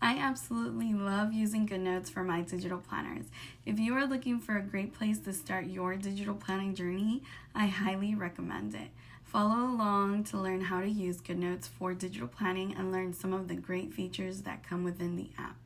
I absolutely love using GoodNotes for my digital planners. If you are looking for a great place to start your digital planning journey, I highly recommend it. Follow along to learn how to use GoodNotes for digital planning and learn some of the great features that come within the app.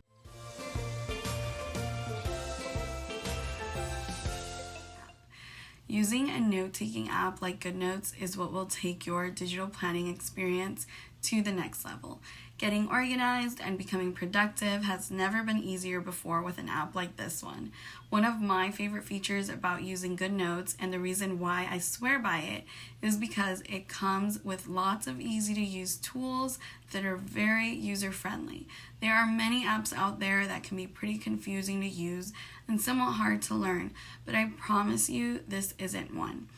Using a note-taking app like GoodNotes is what will take your digital planning experience to the next level. Getting organized and becoming productive has never been easier before with an app like this one. One of my favorite features about using GoodNotes, and the reason why I swear by it, is because it comes with lots of easy to use tools that are very user friendly. There are many apps out there that can be pretty confusing to use and somewhat hard to learn, but I promise you this isn't one.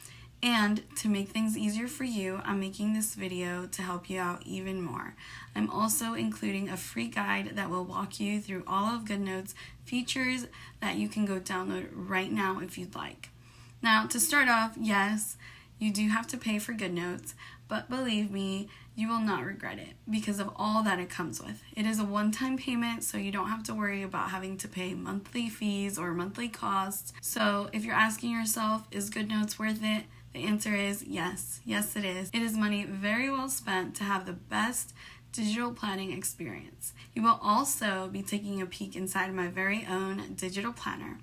And to make things easier for you, I'm making this video to help you out even more. I'm also including a free guide that will walk you through all of GoodNotes features that you can go download right now if you'd like. Now, to start off, yes, you do have to pay for GoodNotes, but believe me, you will not regret it because of all that it comes with. It is a one-time payment, so you don't have to worry about having to pay monthly fees or monthly costs. So if you're asking yourself, is GoodNotes worth it? The answer is yes. Yes, it is. It is money very well spent to have the best digital planning experience. You will also be taking a peek inside my very own digital planner.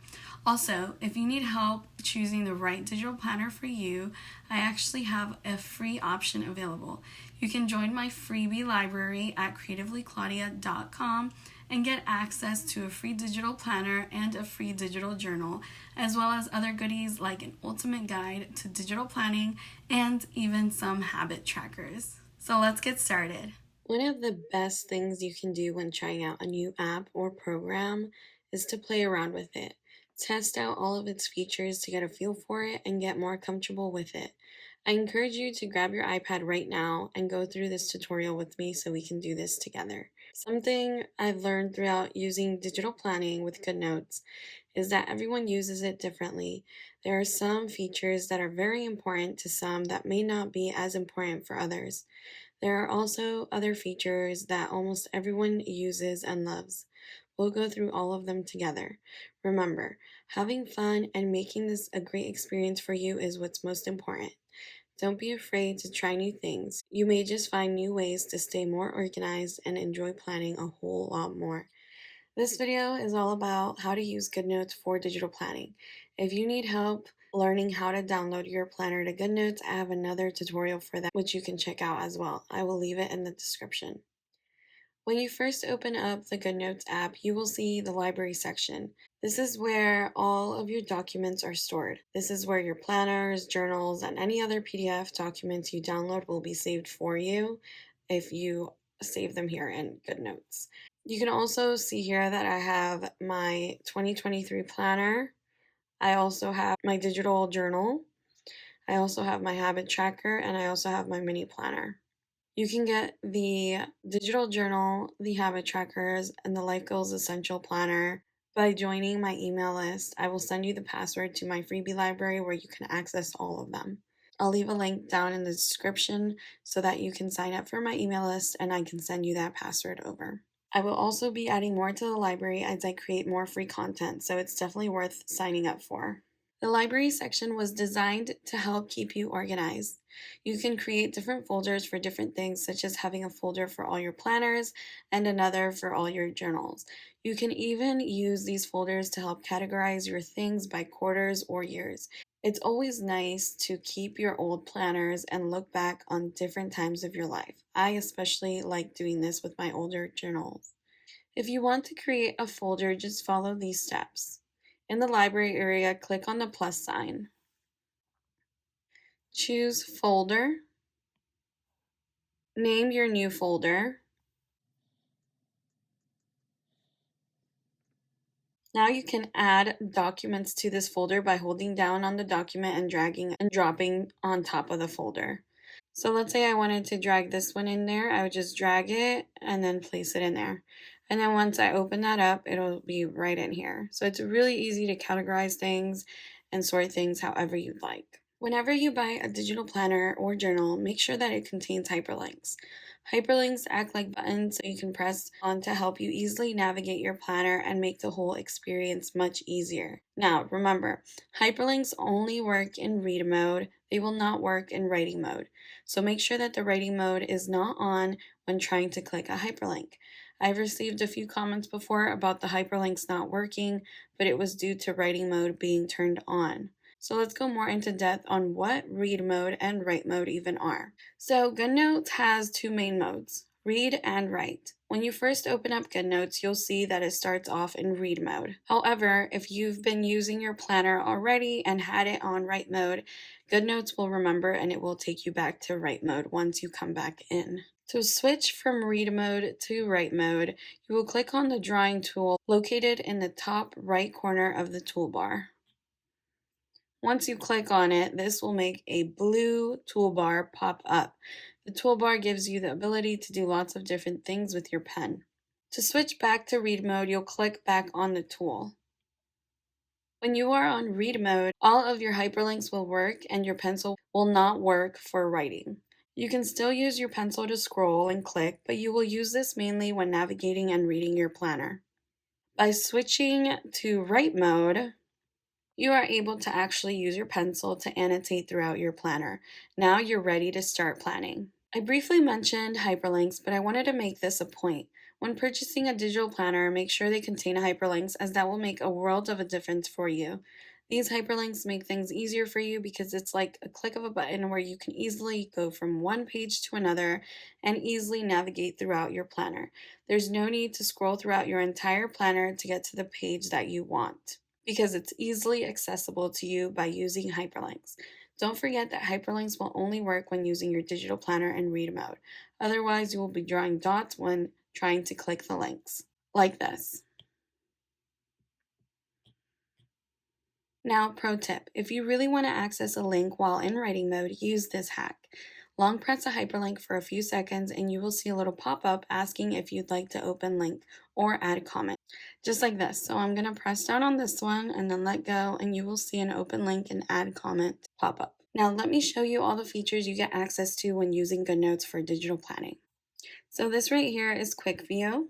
Also, if you need help choosing the right digital planner for you, I actually have a free option available. You can join my freebie library at creativelyclaudia.com and get access to a free digital planner and a free digital journal, as well as other goodies like an ultimate guide to digital planning and even some habit trackers. So let's get started. One of the best things you can do when trying out a new app or program is to play around with it. Test out all of its features to get a feel for it and get more comfortable with it. I encourage you to grab your iPad right now and go through this tutorial with me so we can do this together. Something I've learned throughout using digital planning with GoodNotes is that everyone uses it differently. There are some features that are very important to some that may not be as important for others. There are also other features that almost everyone uses and loves. We'll go through all of them together. Remember, having fun and making this a great experience for you is what's most important. Don't be afraid to try new things. You may just find new ways to stay more organized and enjoy planning a whole lot more. This video is all about how to use GoodNotes for digital planning. If you need help learning how to download your planner to GoodNotes, I have another tutorial for that which you can check out as well. I will leave it in the description. When you first open up the GoodNotes app, you will see the library section. This is where all of your documents are stored. This is where your planners, journals, and any other PDF documents you download will be saved for you if you save them here in GoodNotes. You can also see here that I have my 2023 planner. I also have my digital journal. I also have my habit tracker, and I also have my mini planner. You can get the digital journal, the habit trackers, and the Life Goals Essential Planner by joining my email list. I will send you the password to my freebie library where you can access all of them. I'll leave a link down in the description so that you can sign up for my email list and I can send you that password over. I will also be adding more to the library as I create more free content, so it's definitely worth signing up for. The library section was designed to help keep you organized. You can create different folders for different things, such as having a folder for all your planners and another for all your journals. You can even use these folders to help categorize your things by quarters or years. It's always nice to keep your old planners and look back on different times of your life. I especially like doing this with my older journals. If you want to create a folder, just follow these steps. In the library area, click on the plus sign. Choose Folder. Name your new folder. Now you can add documents to this folder by holding down on the document and dragging and dropping on top of the folder. So let's say I wanted to drag this one in there. I would just drag it and then place it in there. And then once I open that up, it'll be right in here. So it's really easy to categorize things and sort things however you'd like. Whenever you buy a digital planner or journal, make sure that it contains hyperlinks. Hyperlinks act like buttons so you can press on to help you easily navigate your planner and make the whole experience much easier. Now, remember, hyperlinks only work in read mode, they will not work in writing mode. So make sure that the writing mode is not on when trying to click a hyperlink. I've received a few comments before about the hyperlinks not working, but it was due to writing mode being turned on. So let's go more into depth on what read mode and write mode even are. So GoodNotes has two main modes, read and write. When you first open up GoodNotes, you'll see that it starts off in read mode. However, if you've been using your planner already and had it on write mode, GoodNotes will remember and it will take you back to write mode once you come back in. To switch from read mode to write mode, you will click on the drawing tool located in the top right corner of the toolbar. Once you click on it, this will make a blue toolbar pop up. The toolbar gives you the ability to do lots of different things with your pen. To switch back to read mode, you'll click back on the tool. When you are on read mode, all of your hyperlinks will work and your pencil will not work for writing. You can still use your pencil to scroll and click, but you will use this mainly when navigating and reading your planner. By switching to write mode, you are able to actually use your pencil to annotate throughout your planner. Now you're ready to start planning. I briefly mentioned hyperlinks, but I wanted to make this a point. When purchasing a digital planner, make sure they contain hyperlinks as that will make a world of a difference for you. These hyperlinks make things easier for you because it's like a click of a button where you can easily go from one page to another and easily navigate throughout your planner. There's no need to scroll throughout your entire planner to get to the page that you want, because it's easily accessible to you by using hyperlinks. Don't forget that hyperlinks will only work when using your digital planner in read mode. Otherwise, you will be drawing dots when trying to click the links, like this. Now, pro tip, if you really want to access a link while in writing mode, use this hack. Long press a hyperlink for a few seconds and you will see a little pop-up asking if you'd like to open link or add comment. Just like this. So I'm going to press down on this one and then let go and you will see an open link and add comment pop up. Now let me show you all the features you get access to when using GoodNotes for digital planning. So this right here is QuickView.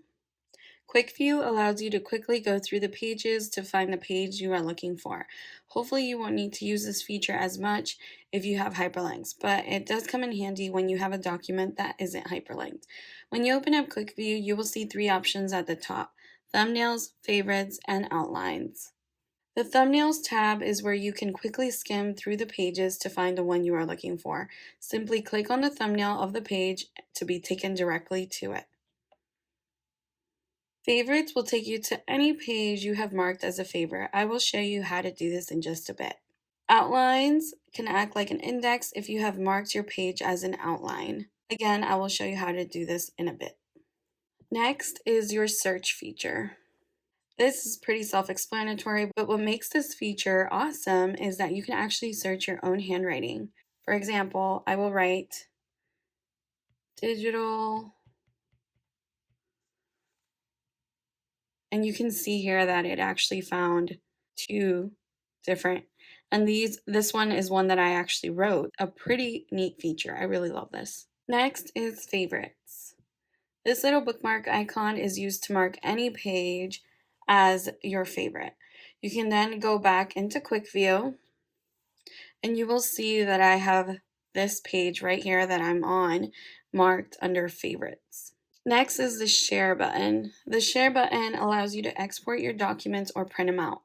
QuickView allows you to quickly go through the pages to find the page you are looking for. Hopefully you won't need to use this feature as much if you have hyperlinks, but it does come in handy when you have a document that isn't hyperlinked. When you open up QuickView, you will see three options at the top: thumbnails, favorites, and outlines. The thumbnails tab is where you can quickly skim through the pages to find the one you are looking for. Simply click on the thumbnail of the page to be taken directly to it. Favorites will take you to any page you have marked as a favorite. I will show you how to do this in just a bit. Outlines can act like an index if you have marked your page as an outline. Again, I will show you how to do this in a bit. Next is your search feature. This is pretty self-explanatory, but what makes this feature awesome is that you can actually search your own handwriting. For example, I will write digital, and you can see here that it actually found two different, and this one is one that I actually wrote. A pretty neat feature. I really love this. Next is favorites. This little bookmark icon is used to mark any page as your favorite. You can then go back into QuickView and you will see that I have this page right here that I'm on marked under favorites. Next is the share button. The share button allows you to export your documents or print them out.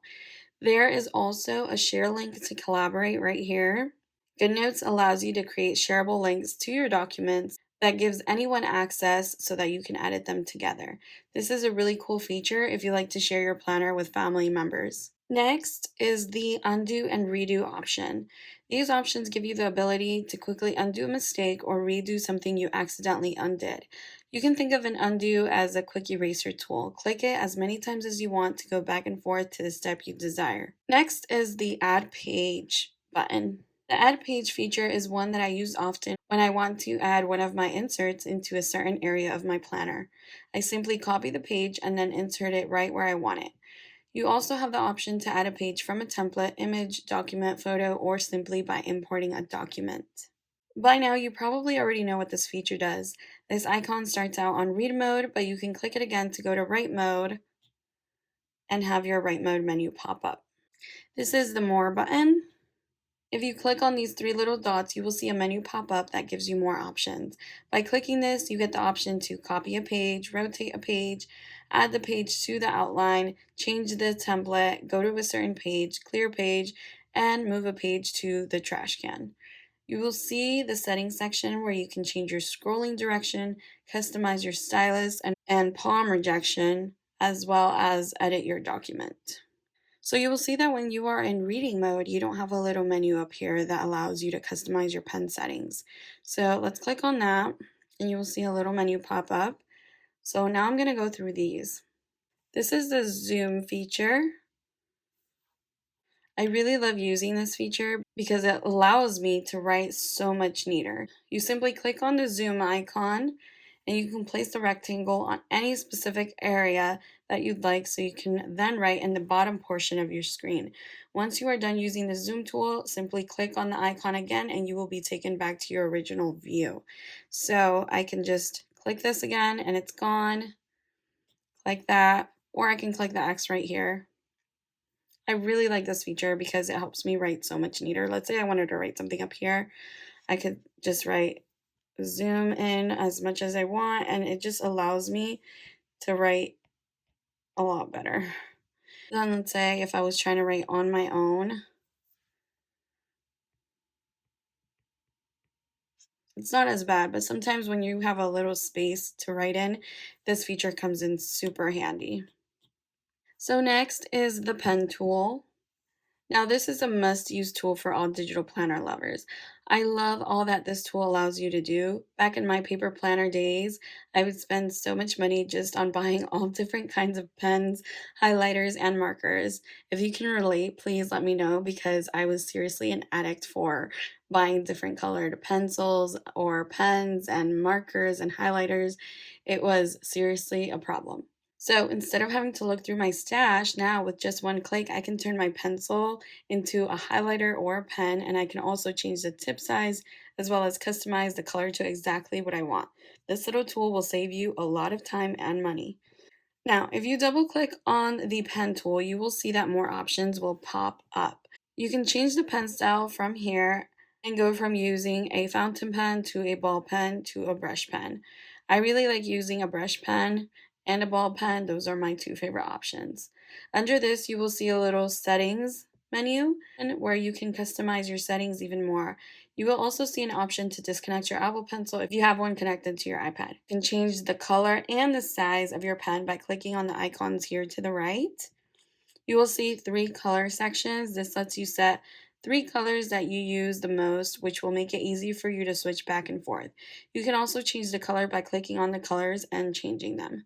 There is also a share link to collaborate right here. GoodNotes allows you to create shareable links to your documents that gives anyone access so that you can edit them together. This is a really cool feature if you like to share your planner with family members. Next is the undo and redo option. These options give you the ability to quickly undo a mistake or redo something you accidentally undid. You can think of an undo as a quick eraser tool. Click it as many times as you want to go back and forth to the step you desire. Next is the add page button. The add page feature is one that I use often when I want to add one of my inserts into a certain area of my planner. I simply copy the page and then insert it right where I want it. You also have the option to add a page from a template, image, document, photo, or simply by importing a document. By now, you probably already know what this feature does. This icon starts out on read mode, but you can click it again to go to write mode and have your write mode menu pop up. This is the More button. If you click on these three little dots, you will see a menu pop up that gives you more options. By clicking this, you get the option to copy a page, rotate a page, add the page to the outline, change the template, go to a certain page, clear page, and move a page to the trash can. You will see the settings section where you can change your scrolling direction, customize your stylus and palm rejection, as well as edit your document. So you will see that when you are in reading mode, you don't have a little menu up here that allows you to customize your pen settings. So let's click on that and you will see a little menu pop up. So now I'm going to go through these. This is the zoom feature. I really love using this feature because it allows me to write so much neater. You simply click on the zoom icon and you can place the rectangle on any specific area that you'd like so you can then write in the bottom portion of your screen. Once you are done using the zoom tool, simply click on the icon again and you will be taken back to your original view. So I can just click this again and it's gone, like that, or I can click the X right here. I really like this feature because it helps me write so much neater. Let's say I wanted to write something up here. I could just write zoom in as much as I want, and it just allows me to write a lot better. Then let's say if I was trying to write on my own, it's not as bad, but sometimes when you have a little space to write in, this feature comes in super handy. So next is the pen tool. Now, this is a must-use tool for all digital planner lovers. I love all that this tool allows you to do. Back in my paper planner days, I would spend so much money just on buying all different kinds of pens, highlighters, and markers. If you can relate, please let me know because I was seriously an addict for buying different colored pencils or pens and markers and highlighters. It was seriously a problem. So instead of having to look through my stash, now with just one click, I can turn my pencil into a highlighter or a pen, and I can also change the tip size as well as customize the color to exactly what I want. This little tool will save you a lot of time and money. Now, if you double click on the pen tool, you will see that more options will pop up. You can change the pen style from here and go from using a fountain pen to a ball pen to a brush pen. I really like using a brush pen and a ball pen. Those are my two favorite options. Under this, you will see a little settings menu and where you can customize your settings even more. You will also see an option to disconnect your Apple Pencil if you have one connected to your iPad. You can change the color and the size of your pen by clicking on the icons here to the right. You will see three color sections. This lets you set three colors that you use the most, which will make it easy for you to switch back and forth. You can also change the color by clicking on the colors and changing them.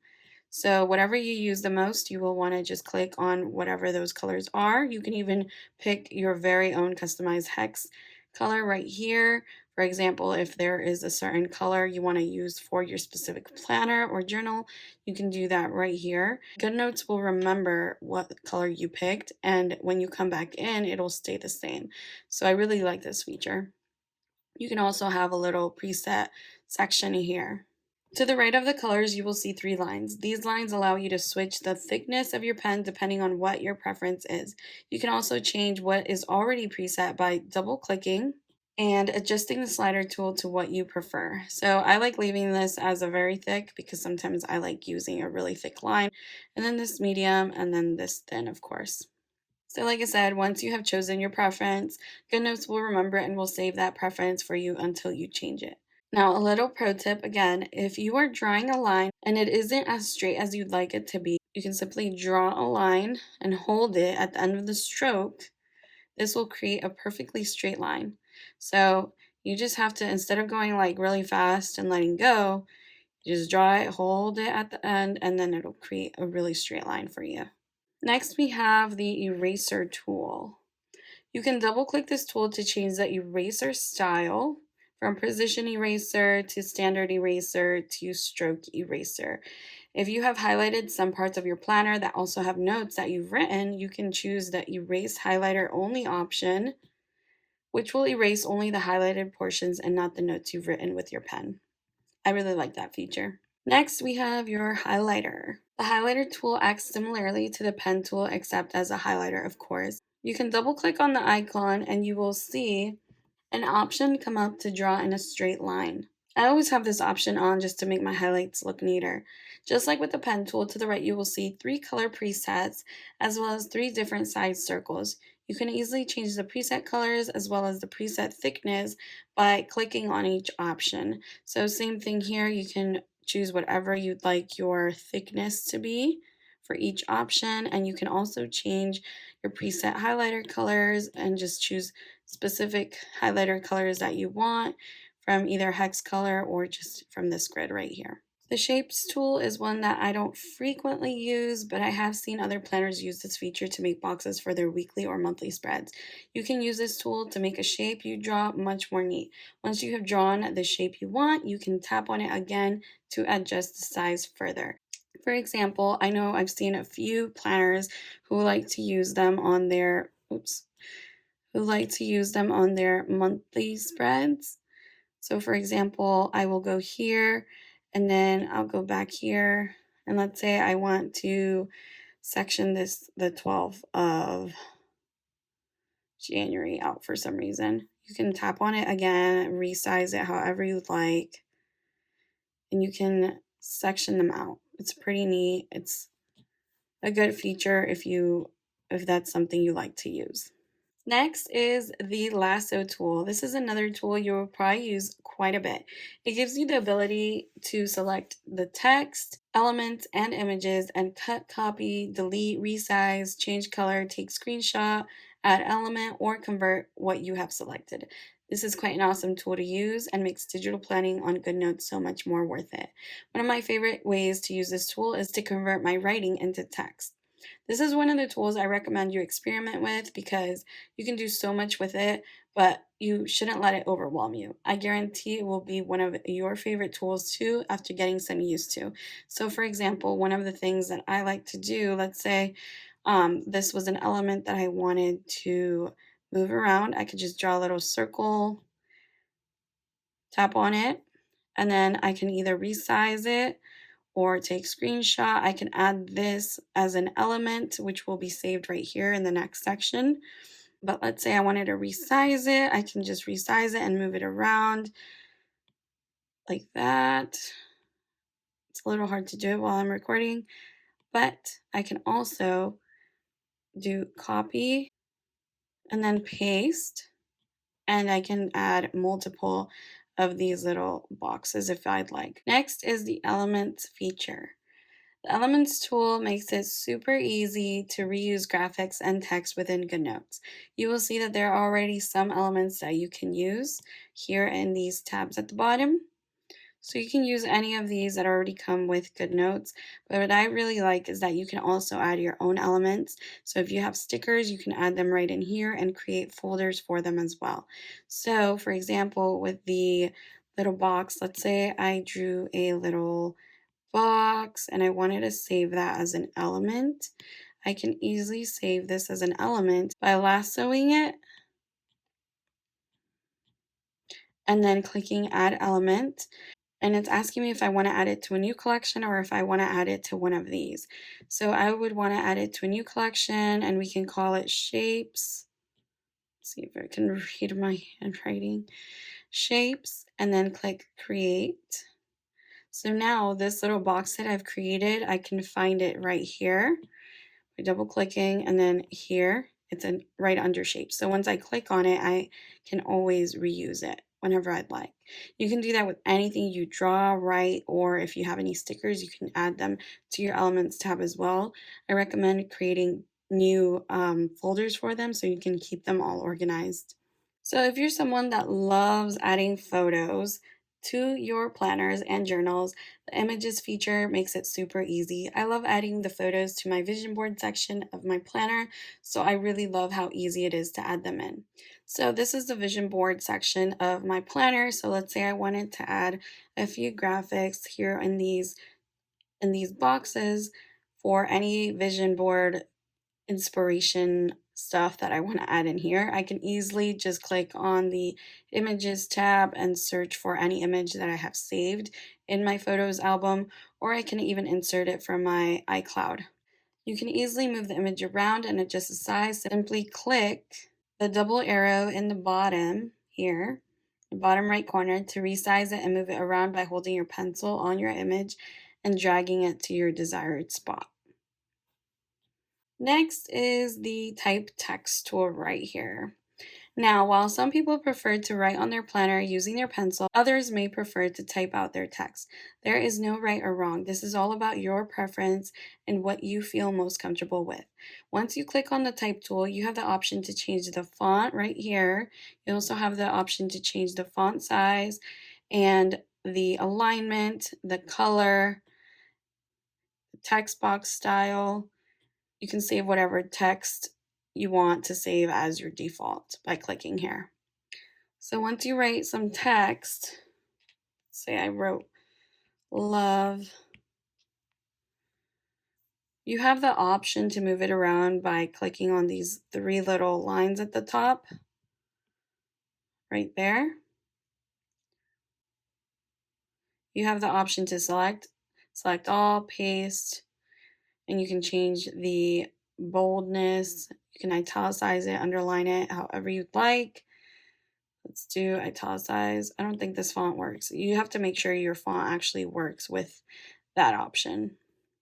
So whatever you use the most, you will want to just click on whatever those colors are. You can even pick your very own customized hex color right here. For example, if there is a certain color you want to use for your specific planner or journal, you can do that right here. GoodNotes will remember what color you picked, and when you come back in, it'll stay the same. So I really like this feature. You can also have a little preset section here. To the right of the colors, you will see three lines. These lines allow you to switch the thickness of your pen depending on what your preference is. You can also change what is already preset by double clicking and adjusting the slider tool to what you prefer. So I like leaving this as a very thick because sometimes I like using a really thick line, and then this medium, and then this thin, of course. So like I said, once you have chosen your preference, GoodNotes will remember it and will save that preference for you until you change it. Now, a little pro tip again, if you are drawing a line and it isn't as straight as you'd like it to be, you can simply draw a line and hold it at the end of the stroke. This will create a perfectly straight line. So you just have to, instead of going like really fast and letting go, you just draw it, hold it at the end, and then it'll create a really straight line for you. Next, we have the eraser tool. You can double click this tool to change the eraser style from precision eraser to standard eraser to stroke eraser. If you have highlighted some parts of your planner that also have notes that you've written, you can choose the Erase Highlighter Only option, which will erase only the highlighted portions and not the notes you've written with your pen. I really like that feature. Next, we have your highlighter. The highlighter tool acts similarly to the pen tool, except as a highlighter, of course. You can double click on the icon and you will see an option come up to draw in a straight line. I always have this option on just to make my highlights look neater. Just like with the pen tool, to the right you will see 3 color presets as well as 3 different size circles. You can easily change the preset colors as well as the preset thickness by clicking on each option. So same thing here, you can choose whatever you'd like your thickness to be for each option, and you can also change your preset highlighter colors and just choose specific highlighter colors that you want from either hex color or just from this grid right here. The shapes tool is one that I don't frequently use, but I have seen other planners use this feature to make boxes for their weekly or monthly spreads. You can use this tool to make a shape you draw much more neat. Once you have drawn the shape you want, you can tap on it again to adjust the size further. For example, I know I've seen a few planners who like to use them on their monthly spreads. So for example, I will go here and then I'll go back here. And let's say I want to section this the 12th of January out for some reason. You can tap on it again, resize it however you'd like, and you can section them out. It's pretty neat. It's a good feature if that's something you like to use. Next is the Lasso tool. This is another tool you'll probably use quite a bit. It gives you the ability to select the text, elements, and images and cut, copy, delete, resize, change color, take screenshot, add element, or convert what you have selected. This is quite an awesome tool to use and makes digital planning on GoodNotes so much more worth it. One of my favorite ways to use this tool is to convert my writing into text. This is one of the tools I recommend you experiment with because you can do so much with it, but you shouldn't let it overwhelm you. I guarantee it will be one of your favorite tools too after getting some used to. So, for example, one of the things that I like to do, let's say this was an element that I wanted to move around, I could just draw a little circle, tap on it, and then I can either resize it or take screenshot. I can add this as an element, which will be saved right here in the next section. But let's say I wanted to resize it. I can just resize it and move it around like that. It's a little hard to do it while I'm recording, but I can also do copy and then paste, and I can add multiple of these little boxes if I'd like. Next is the Elements feature. The Elements tool makes it super easy to reuse graphics and text within GoodNotes. You will see that there are already some elements that you can use here in these tabs at the bottom. So you can use any of these that already come with GoodNotes, but what I really like is that you can also add your own elements. So if you have stickers, you can add them right in here and create folders for them as well. So for example, with the little box, let's say I drew a little box and I wanted to save that as an element. I can easily save this as an element by lassoing it and then clicking add element. And it's asking me if I want to add it to a new collection or if I want to add it to one of these. So I would want to add it to a new collection and we can call it shapes. Let's see if I can read my handwriting. Shapes, and then click create. So now this little box that I've created, I can find it right here by double clicking, and then here it's right under shape. So once I click on it, I can always reuse it whenever I'd like. You can do that with anything you draw, write, or if you have any stickers, you can add them to your Elements tab as well. I recommend creating new folders for them so you can keep them all organized. So if you're someone that loves adding photos to your planners and journals, the images feature makes it super easy. I love adding the photos to my vision board section of my planner, so I really love how easy it is to add them in. So this is the vision board section of my planner. So let's say I wanted to add a few graphics here in these in these boxes for any vision board inspiration stuff that I want to add in here. I can easily just click on the images tab and search for any image that I have saved in my photos album, or I can even insert it from my iCloud. You can easily move the image around and adjust the size. Simply click the double arrow in the bottom here, the bottom right corner, to resize it and move it around by holding your pencil on your image and dragging it to your desired spot. Next is the type text tool right here. Now, while some people prefer to write on their planner using their pencil, others may prefer to type out their text. There is no right or wrong. This is all about your preference and what you feel most comfortable with. Once you click on the type tool, you have the option to change the font right here. You also have the option to change the font size and the alignment, the color, the text box style. You can save whatever text you want to save as your default by clicking here. So once you write some text, say I wrote love, you have the option to move it around by clicking on these three little lines at the top, right there. You have the option to select all, paste, and you can change the boldness. You can italicize it, underline it, however you'd like. Let's do italicize. I don't think this font works. You have to make sure your font actually works with that option.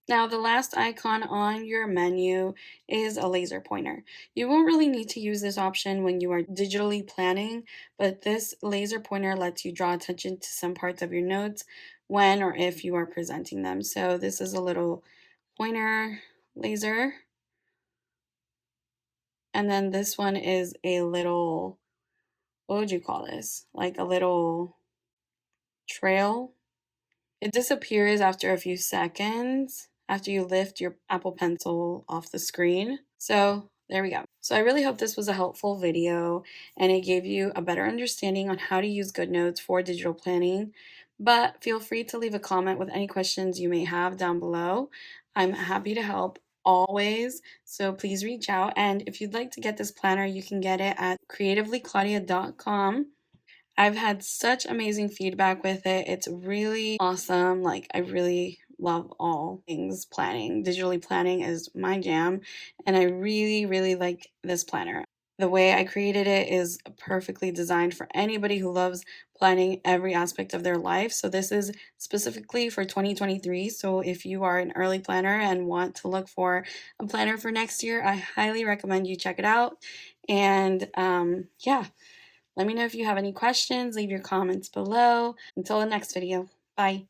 Now, the last icon on your menu is a laser pointer. You won't really need to use this option when you are digitally planning, but this laser pointer lets you draw attention to some parts of your notes when or if you are presenting them. So this is a little pointer laser. And then this one is a little, what would you call this? Like a little trail. It disappears after a few seconds after you lift your Apple Pencil off the screen. So there we go. So I really hope this was a helpful video and it gave you a better understanding on how to use GoodNotes for digital planning. But feel free to leave a comment with any questions you may have down below. I'm happy to help always, so please reach out. And if you'd like to get this planner, you can get it at creativelyclaudia.com. I've had such amazing feedback with it. It's really awesome. Like, I really love all things planning. Digitally planning is my jam, and I really, really like this planner. The way I created it is perfectly designed for anybody who loves planning every aspect of their life. So this is specifically for 2023. So if you are an early planner and want to look for a planner for next year, I highly recommend you check it out. And yeah. Let me know if you have any questions. Leave your comments below. Until the next video. Bye.